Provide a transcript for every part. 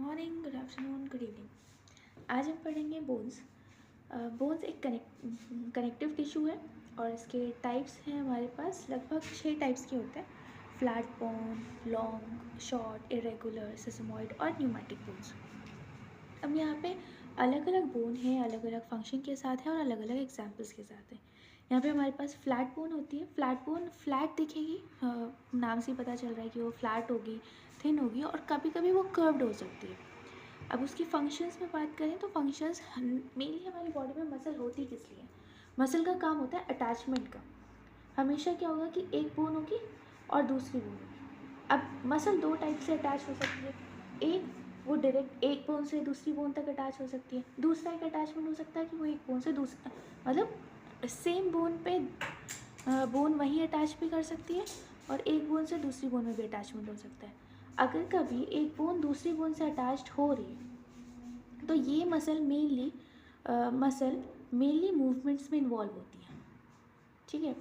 Morning, good afternoon, good evening. आज हम पढ़ेंगे बोन्स। बोन्स एक कनेक्टिव टिश्यू है और इसके टाइप्स हैं हमारे पास लगभग 6 टाइप्स के होते हैं। Flat bone, long, short, irregular, sesamoid और न्यूमेटिक बोन्स। अब यहाँ पे अलग अलग बोन है, अलग अलग फंक्शन के साथ है और अलग अलग एग्जाम्पल्स के साथ है। यहाँ पे हमारे पास फ्लैट बोन होती है। फ्लैट बोन फ्लैट दिखेगी, नाम से ही पता चल रहा है कि वो फ्लैट होगी, थिन होगी और कभी कभी वो कर्व्ड हो सकती है। अब उसकी फंक्शंस में बात करें तो फंक्शंस मेनली हमारी बॉडी में मसल होती किस लिए? मसल का काम होता है अटैचमेंट का। हमेशा क्या होगा कि एक बोन होगी और दूसरी बोन होगी। अब मसल दो टाइप से अटैच हो सकती है। एक, वो डायरेक्ट एक बोन से दूसरी बोन तक अटैच हो सकती है। दूसरा एक अटैचमेंट हो सकता है कि वो एक बोन से दूसरा, मतलब सेम बोन पे बोन वहीं अटैच भी कर सकती है और एक बोन से दूसरी बोन में भी अटैचमेंट हो सकता है। अगर कभी एक बोन दूसरी बोन से अटैच्ड हो रही है तो ये मसल मेनली मूवमेंट्स में इन्वॉल्व होती है, ठीक है।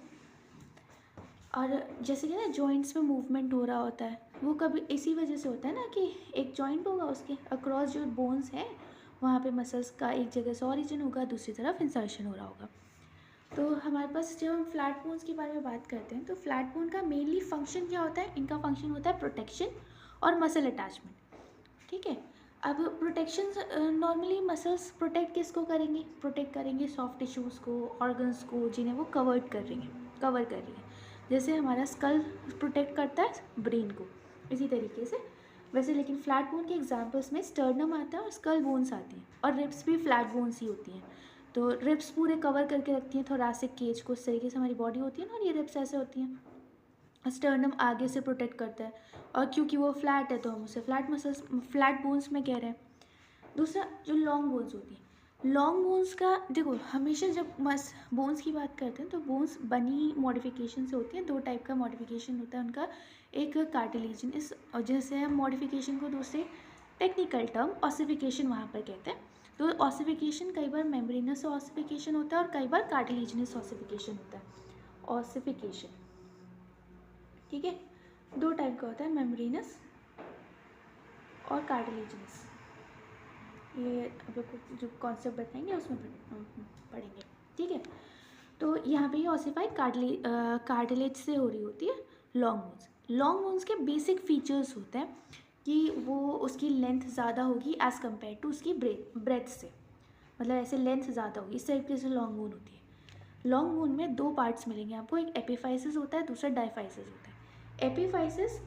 और जैसे कि ना जॉइंट्स में मूवमेंट हो रहा होता है, वो कभी इसी वजह से होता है ना कि एक जॉइंट होगा, उसके अक्रॉस जो बोन्स हैं वहाँ पे मसल्स का एक जगह से ओरिजिन होगा, दूसरी तरफ इंसर्शन हो रहा होगा। तो हमारे पास जब हम फ्लैट बोन्स के बारे में बात करते हैं तो फ्लैट बोन का मेनली फंक्शन क्या होता है? इनका फंक्शन होता है प्रोटेक्शन और मसल अटैचमेंट, ठीक है। अब प्रोटेक्शन, नॉर्मली मसल्स प्रोटेक्ट किसको करेंगे? प्रोटेक्ट करेंगे सॉफ्ट टिश्यूज़ को, ऑर्गन्स को जिन्हें वो कवर कर रही हैं। जैसे हमारा स्कल प्रोटेक्ट करता है ब्रेन को, इसी तरीके से वैसे। लेकिन फ्लैट बोन के एग्जांपल्स में स्टर्नम आता है और स्कल बोन्स आती हैं और रिब्स भी फ्लैट बोन्स ही होती हैं। तो रिब्स पूरे कवर करके रखती हैं थोरैसिक केज को, इस तरीके से हमारी बॉडी होती है ना, और ये रिब्स ऐसे होती हैं। स्टर्नम आगे से प्रोटेक्ट करता है और क्योंकि वो फ्लैट है तो हम उसे फ्लैट बोन्स में कह रहे हैं। दूसरा जो लॉन्ग बोन्स होती हैं, लॉन्ग बोन्स का देखो, हमेशा जब बोन्स की बात करते हैं तो बोन्स बनी मॉडिफिकेशन से होती हैं। दो टाइप का मॉडिफिकेशन होता है उनका। एक कार्टिलेजिनस, और जैसे हम मॉडिफिकेशन को दूसरे टेक्निकल टर्म ऑसिफिकेशन वहाँ पर कहते हैं। तो ऑसिफिकेशन कई बार मेम्ब्रेनस ऑसिफिकेशन होता है और कई बार कार्टिलेजिनस ऑसिफिकेशन होता है। ऑसिफिकेशन, ठीक है, दो टाइप का होता है, मेम्ब्रेनस और कार्टिलेजिनस। ये अब जो कॉन्सेप्ट बताएंगे उसमें पढ़ेंगे, ठीक है। तो यहाँ पे ये ऑसिफाइड कार्टिलेज से हो रही होती है लॉन्ग बोन्स। लॉन्ग बोन्स के बेसिक फीचर्स होते हैं कि वो उसकी लेंथ ज़्यादा होगी एज़ कम्पेयर टू उसकी ब्रेथ से, मतलब ऐसे लेंथ ज़्यादा होगी, इस तरीके से लॉन्ग बोन होती है। लॉन्ग बोन में दो पार्ट्स मिलेंगे आपको, एक एपिफाइसिस होता है, दूसरा डायफाइसिस होता है। एपिफाइसिस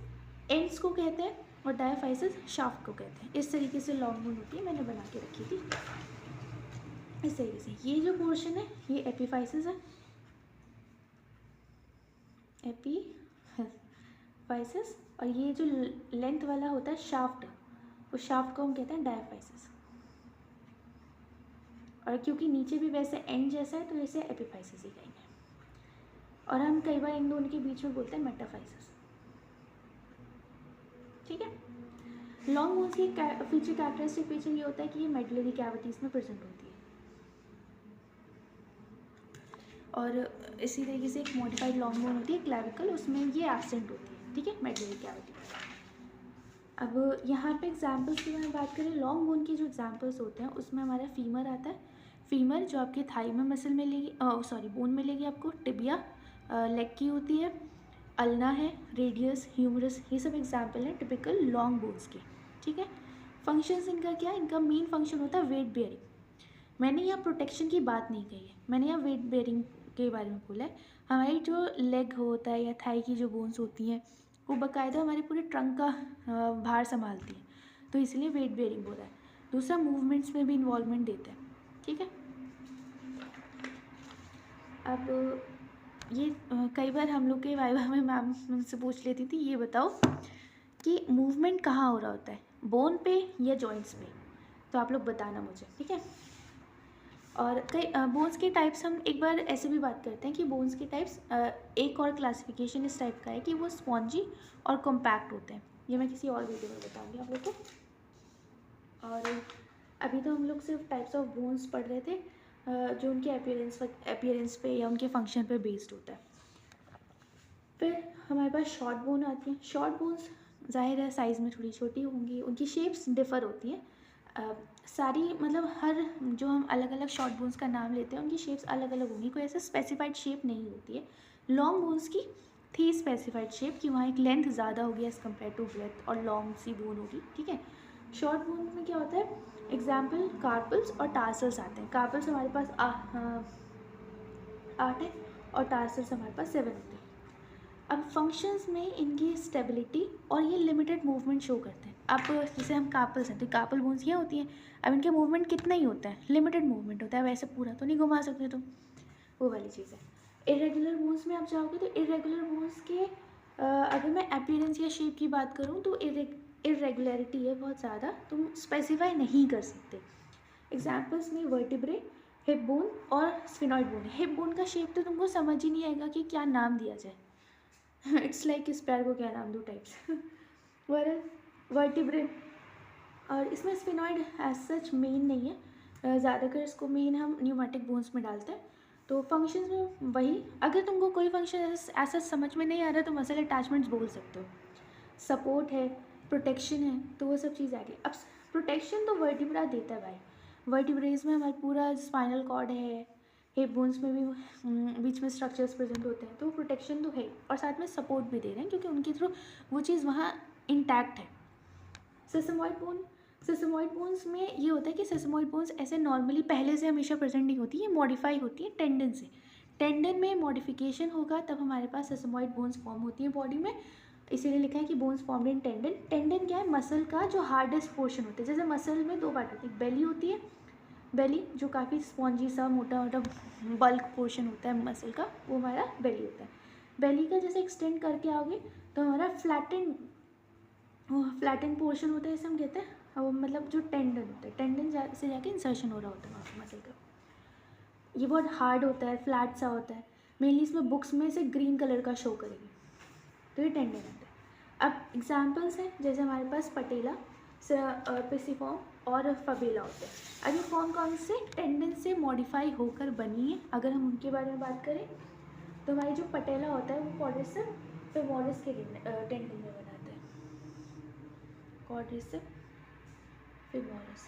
एंड्स को कहते हैं और डायफाइसिस शाफ्ट को कहते हैं। इस तरीके से लॉन्ग बोन होती है, मैंने बना के रखी थी इस तरीके से। ये जो पोर्शन है ये एपिफाइसिस है, एपिफाइसिस, और ये जो लेंथ वाला होता है शाफ्ट, उस शाफ्ट को हम कहते हैं डायफाइसिस। और क्योंकि नीचे भी वैसे एंड जैसा है तो इसे एपिफाइसिस ही कहेंगे। और हम कई बार इन दोनों के बीच में बोलते हैं मेटाफाइसिस, ठीक है। लॉन्ग बोन्स की कैरेक्टरिस्टिक फीचर ये होता है कि ये मेडुलरी कैविटीज़ में प्रेजेंट होती है। और इसी तरीके से एक मॉडिफाइड लॉन्ग बोन होती है क्लैविकल, उसमें ये एब्सेंट होती है, ठीक है, मेडुलरी कैविटी। अब यहाँ पे एग्जांपल्स की अगर बात करें, लॉन्ग बोन की जो एग्जांपल्स होते हैं उसमें हमारा फीमर आता है। फीमर जो आपके थाई में मसल मिलेगी, बोन मिलेगी आपको। टिबिया लेग की होती है। अल्ना है, रेडियस, ह्यूमरस, ये सब एग्जाम्पल हैं टिपिकल लॉन्ग बोन्स के, ठीक है। फंक्शंस इनका क्या है? इनका मेन फंक्शन होता है वेट बेयरिंग। मैंने यहाँ प्रोटेक्शन की बात नहीं कही है, मैंने यहाँ वेट बेयरिंग के बारे में बोला है। हमारी जो लेग होता है या थाई की जो बोन्स होती हैं वो बाकायदा हमारे पूरे ट्रंक का भार संभालती है, तो इसलिए वेट बेयरिंग बोला है। दूसरा, मूवमेंट्स में भी इन्वॉल्वमेंट देता है, ठीक है। अब ये कई बार हम लोग के वाइवा में मैम मुझसे पूछ लेती थी, ये बताओ कि मूवमेंट कहाँ हो रहा होता है, बोन पे या जॉइंट्स पे? तो आप लोग बताना मुझे, ठीक है। और कई बोन्स के टाइप्स हम एक बार ऐसे भी बात करते हैं कि बोन्स के टाइप्स, एक और क्लासिफिकेशन इस टाइप का है कि वो स्पॉन्जी और कॉम्पैक्ट होते हैं। ये मैं किसी और वीडियो में बताऊंगी आप लोग को। और अभी तो हम लोग सिर्फ टाइप्स ऑफ बोन्स पढ़ रहे थे, जो उनके अपीयरेंस पे या उनके फंक्शन पे बेस्ड होता है। फिर हमारे पास शॉर्ट बोन आती हैं। शॉर्ट बोन्स ज़ाहिर है साइज़ में थोड़ी छोटी होंगी, उनकी शेप्स डिफ़र होती हैं। सारी मतलब हर जो हम अलग अलग शॉर्ट बोन्स का नाम लेते हैं उनकी शेप्स अलग अलग होंगी, कोई ऐसा स्पेसिफाइड शेप नहीं होती है। लॉन्ग बोन्स की थी स्पेसिफाइड शेप कि वहाँ एक लेंथ ज़्यादा होगी एज़ कम्पेयर टू ब्रेथ और लॉन्ग सी बोन होगी, ठीक है। शॉर्ट बोन में क्या होता है, एग्जाम्पल कार्पल्स और टार्सल्स आते हैं। कार्पल्स हमारे पास 8 है और टार्सल्स हमारे पास 7 होते हैं। अब फंक्शंस में इनकी स्टेबिलिटी और ये लिमिटेड मूवमेंट शो करते हैं। अब जैसे हम कार्पल्स हैं तो कार्पल बोन्स ये होती हैं, अब इनके मूवमेंट कितना ही होता है, लिमिटेड मूवमेंट होता है, वैसे पूरा तो नहीं घुमा सकते तुम, वो वाली चीज़ है। इरेगुलर बोन्स में आप जाओगे तो इरेगुलर बोन्स के अगर मैं अपीयरेंस या शेप की बात करूँ तो इरेगुलरिटी है बहुत ज़्यादा, तुम स्पेसिफाई नहीं कर सकते। एग्जाम्पल्स में वर्टिब्रे, हिप बोन और स्फिनॉइड बोन। हिप बोन का शेप तो तुमको समझ ही नहीं आएगा कि क्या नाम दिया जाए, इट्स लाइक इस पैर को क्या नाम दूँ टाइप्स। वर्टिब्रे, और इसमें स्फिनॉइड एज सच मेन नहीं है, ज़्यादातर इसको मेन हम न्यूमेटिक बोन्स में डालते हैं। तो फंक्शंस में वही, अगर तुमको कोई फंक्शन ऐसा समझ में नहीं आ रहा तो मसल अटैचमेंट्स बोल सकते हो। सपोर्ट है, प्रोटेक्शन है, तो वो सब चीज़ आ गई। अब प्रोटेक्शन तो वर्टिब्रा देता है भाई, वर्टिब्रेज में हमारा पूरा स्पाइनल कॉर्ड है, हिप बोन्स में भी बीच में स्ट्रक्चर्स प्रेजेंट होते हैं, तो प्रोटेक्शन तो है और साथ में सपोर्ट भी दे रहे हैं क्योंकि उनके थ्रू वो चीज़ वहाँ इंटैक्ट है। सेसमॉइड बोन, सेसमॉइड बोन्स में ये होता है कि सेसमॉइड बोन्स ऐसे नॉर्मली पहले से हमेशा प्रेजेंट नहीं होती, ये मॉडिफाई होती है टेंडन से। टेंडन में मॉडिफिकेशन होगा तब हमारे पास सेसमॉइड बोन्स फॉर्म होती हैं बॉडी में, इसीलिए लिखा है कि bones formed in tendon. Tendon क्या है, मसल का जो हार्डेस्ट पोर्शन होता है। जैसे मसल में 2 पार्ट होती है, बेली होती है, बेली जो काफ़ी स्पॉन्जी सा मोटा मोटा बल्क पोर्शन होता है मसल का, वो हमारा बेली होता है। बेली का जैसे एक्सटेंड करके आओगे तो हमारा फ्लैटन पोर्शन होता है, इसे हम कहते हैं, वो मतलब जो टेंडन होता है, टेंडन से जाके इंसर्शन हो रहा होता है वहाँ मसल का, ये बहुत हार्ड होता है, फ्लैट सा होता है। मेनली इसमें बुक्स में से ग्रीन कलर का शो करेगी, तो ये टेंडन होता है। अब एग्जाम्पल्स हैं, जैसे हमारे पास पटेला, पिसिफॉर्म और फबेला होते हैं। अब ये कौन से टेंडन से मॉडिफाई होकर बनी है, अगर हम उनके बारे में बात करें तो हमारी जो पटेला होता है वो क्वाड्रिसेप फेमोरिस के टेंडन में बनाते हैं, क्वाड्रिसेप फेमोरिस।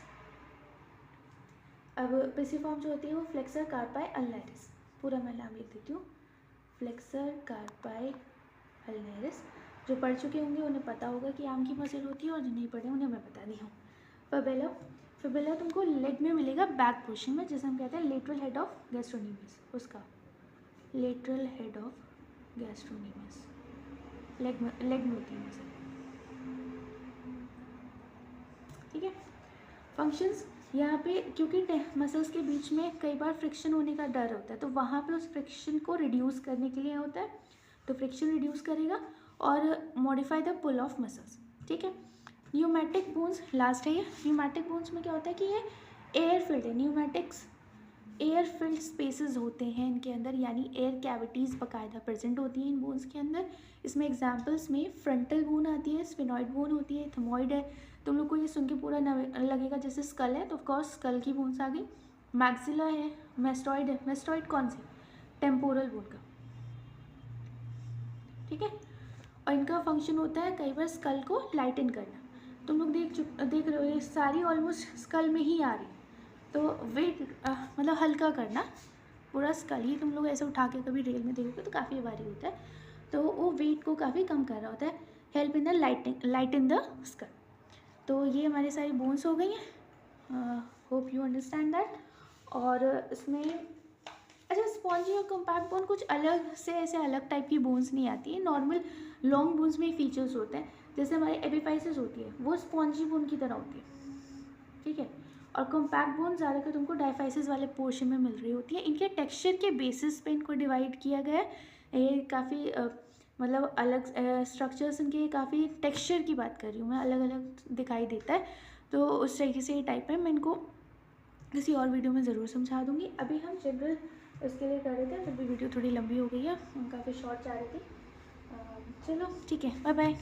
अब पिसिफॉर्म जो होती है वो फ्लेक्सर कार्पाई अल्नारिस, पूरा मैं नाम लिख देती हूँ, फ्लेक्सर कार्पाई अल्नारिस। जो पढ़ चुके होंगे उन्हें पता होगा कि आम की मसल होती है, और जो नहीं पढ़े उन्हें मैं बता दी हूँ। फबेला, फबेला तुमको लेग में मिलेगा बैक पोर्शन में, जैसे हम कहते हैं लेटरल हेड ऑफ गैस्ट्रोनीमस, उसका लेटरल हेड ऑफ गैस्ट्रोनीमस, लेग में होती है मसल, ठीक है। फंक्शंस यहाँ पे, क्योंकि मसल्स के बीच में कई बार फ्रिक्शन होने का डर होता है, तो वहाँ पे उस फ्रिक्शन को रिड्यूस करने के लिए होता है, तो फ्रिक्शन रिड्यूस करेगा और modify the pull of muscles, ठीक है। न्यूमेटिक बोन्स लास्ट है ये। न्यूमेटिक बोन्स में क्या होता है कि ये एयर फिल्ड है, न्यूमेटिक्स एयर फिल्ड स्पेसेस होते हैं इनके अंदर, यानी एयर कैविटीज़ बाकायदा प्रेजेंट होती हैं इन बोन्स के अंदर। इसमें एग्जांपल्स में फ्रंटल बोन आती है, स्फिनॉइड बोन होती है, थमॉइड है। तुम लोग को ये सुन के पूरा लगेगा जैसे स्कल है, तो ऑफकोर्स स्कल की बोन्स आ गई। मैक्सिला है, मेस्टॉइड है, मेस्टॉइड कौन सी, टेम्पोरल बोन का, ठीक है। और इनका फंक्शन होता है कई बार स्कल को लाइटन करना। तुम लोग देख रहे हो ये सारी ऑलमोस्ट स्कल में ही आ रही, तो वेट मतलब हल्का करना, पूरा स्कल ही तुम लोग ऐसे उठा के कभी रेल में देखोगे तो काफ़ी भारी होता है, तो वो वेट को काफ़ी कम कर रहा होता है, help in the light in the skull. तो ये हमारी सारी बोन्स हो गई हैं, होप यू अंडरस्टैंड दैट। और इसमें अच्छा, स्पॉन्जी और कॉम्पैक्ट बोन कुछ अलग से ऐसे अलग टाइप की बोन्स नहीं आती है, नॉर्मल लॉन्ग बोन्स में फीचर्स होते हैं। जैसे हमारी एपिफाइसिस होती है वो स्पॉन्जी बोन की तरह होती है, ठीक है। और कॉम्पैक्ट बोन ज़्यादातर तुमको डायफाइसिस वाले पोर्शन में मिल रही होती है। इनके टेक्सचर के बेसिस पे इनको डिवाइड किया गया है। ये काफ़ी मतलब अलग स्ट्रक्चर्स इनके, काफ़ी टेक्सचर की बात कर रही हूँ मैं, अलग अलग दिखाई देता है, तो उस तरीके से ये टाइप है। मैं इनको किसी और वीडियो में ज़रूर समझा दूँगी। अभी हम जनरल उसके लिए कर रहे थे, फिर भी वीडियो थोड़ी लंबी हो गई है, काफ़ी शॉर्ट जा रही थी। चलो ठीक है, बाय बाय।